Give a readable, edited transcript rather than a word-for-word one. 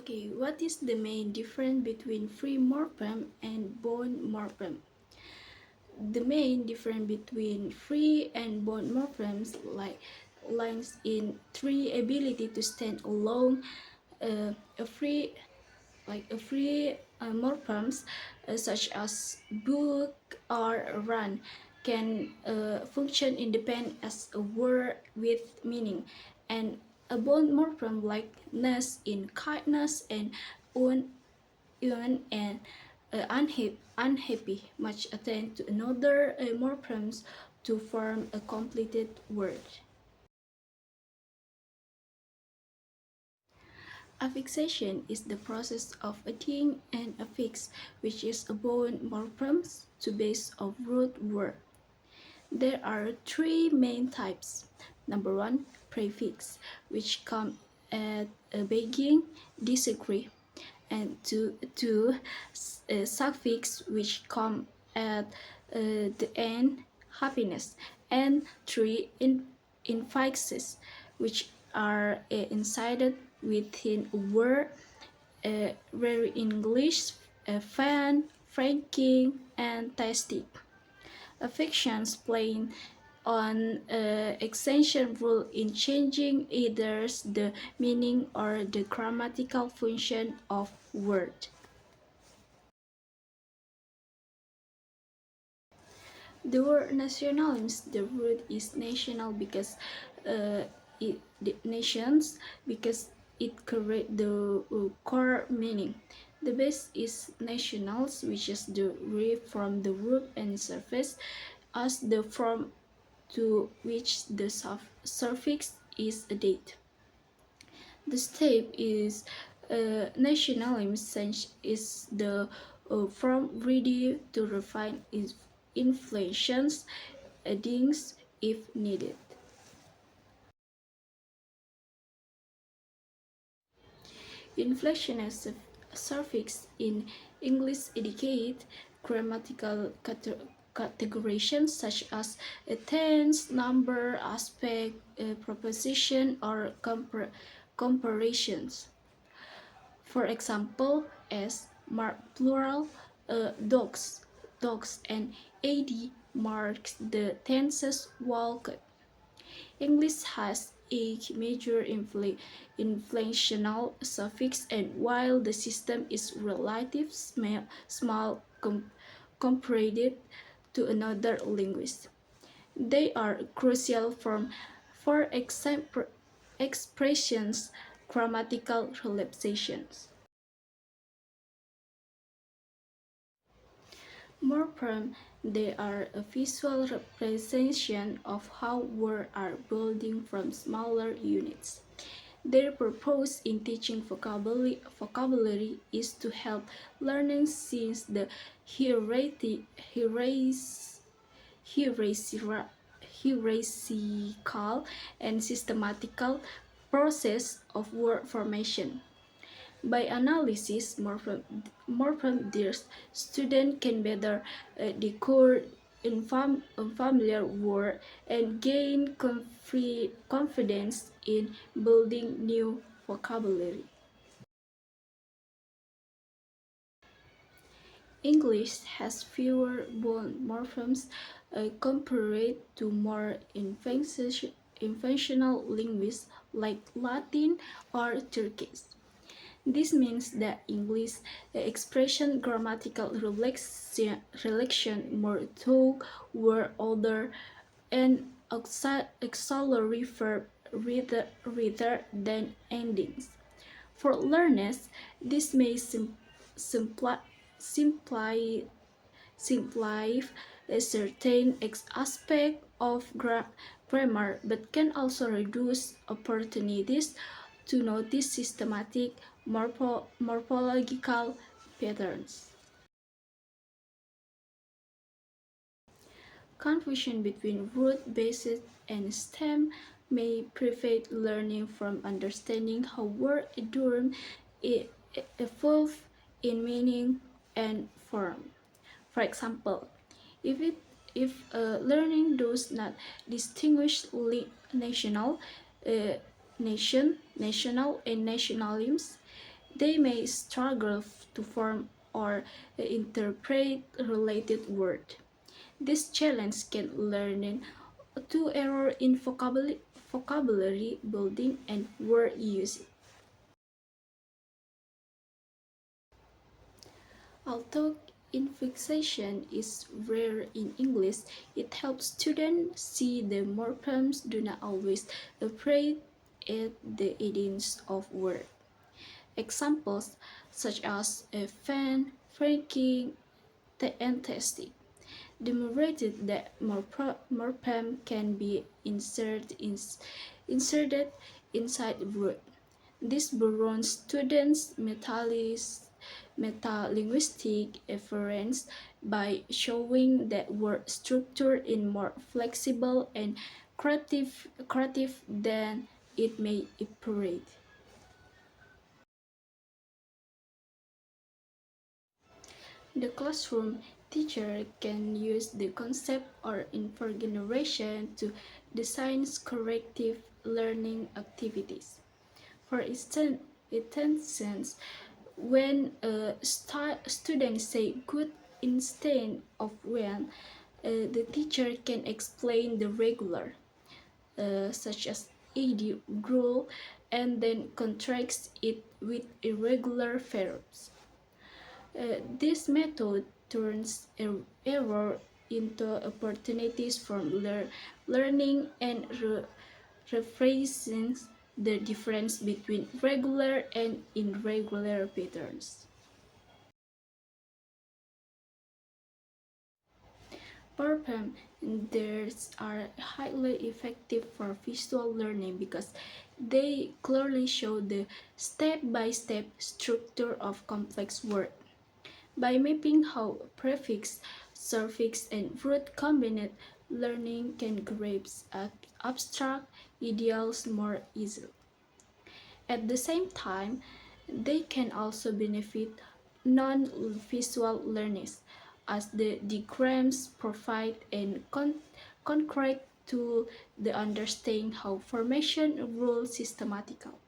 Okay, what is the main difference between free morphem and bond morphem? The main difference between free and bond morphems lies in three ability to stand alone. A free morphems such as book or run can function independent as a word with meaning, and a bond morphem like ness in kindness and un even and unhappy much attend to another morphems to form a completed word. Affixation is the process of adding an affix, which is a bond morphems to base of root word. There are three main types. Number one, prefix, which come at a beginning, disagree, and two suffix, which come at the end, happiness, and three infixes, which are inserted within a word, very English, fan, franking, and tasty. Affixes play on extension rule in changing either the meaning or the grammatical function of word. The word nationalism, the root is national because the nations because it correct the core meaning. The base is nationals, which is derived from the root and surface as the form to which the suffix is added. The step is nationalism is the form ready to refine its inflections, addings if needed. Inflection as a suffix in English indicate grammatical categorizations such as a tense, number, aspect, proposition, or comparisons. For example, as mark plural, dogs, and ad marks the tenses walked. English has a major inflectional suffix, and while the system is relatively small compared to another language, they are crucial for expressions grammatical relaxations. Morphem, they are a visual representation of how words are building from smaller units. Their purpose in teaching vocabulary is to help learning since the hierarchical and systematical process of word formation. By analysis, morphem their student can better decode unfamiliar word and gain confidence in building new vocabulary. English has fewer bond morphems compared to more inventional languages like Latin or Turkish. This means that English expression grammatical relation more to word order and auxiliary verb rather than endings. For learners, this may simplify simplify a certain aspect of grammar, but can also reduce opportunities to notice systematic morphological patterns. Confusion between root-based and stem may prevent learning from understanding how words evolve in meaning and form. For example, if learning does not distinguish national, national and nationalisms, They may struggle to form or interpret related words. This challenge can learn to error in vocabulary building and word usage. Although infixation is rare in English, it helps students see the morphemes do not always appear at the endings of words. Examples such as a fan, franking, and testing demonstrated that morpheme can be inserted inside root. This broadens students' metalinguistic efforts by showing that word structure is more flexible and creative than it may appear. The classroom teacher can use the concept or information to design corrective learning activities. For instance, when a student say good instead of when, the teacher can explain the regular, such as ed rule, and then contrast it with irregular verbs. This method turns error into opportunities for learning and rephrasing the difference between regular and irregular patterns. Theirs are highly effective for visual learning because they clearly show the step-by-step structure of complex words. By mapping how prefix, suffix, and root combine, learning can grasp abstract ideals more easily. At the same time, they can also benefit non-visual learners, as the diagrams provide a concrete tool to understand how formation rules systematically.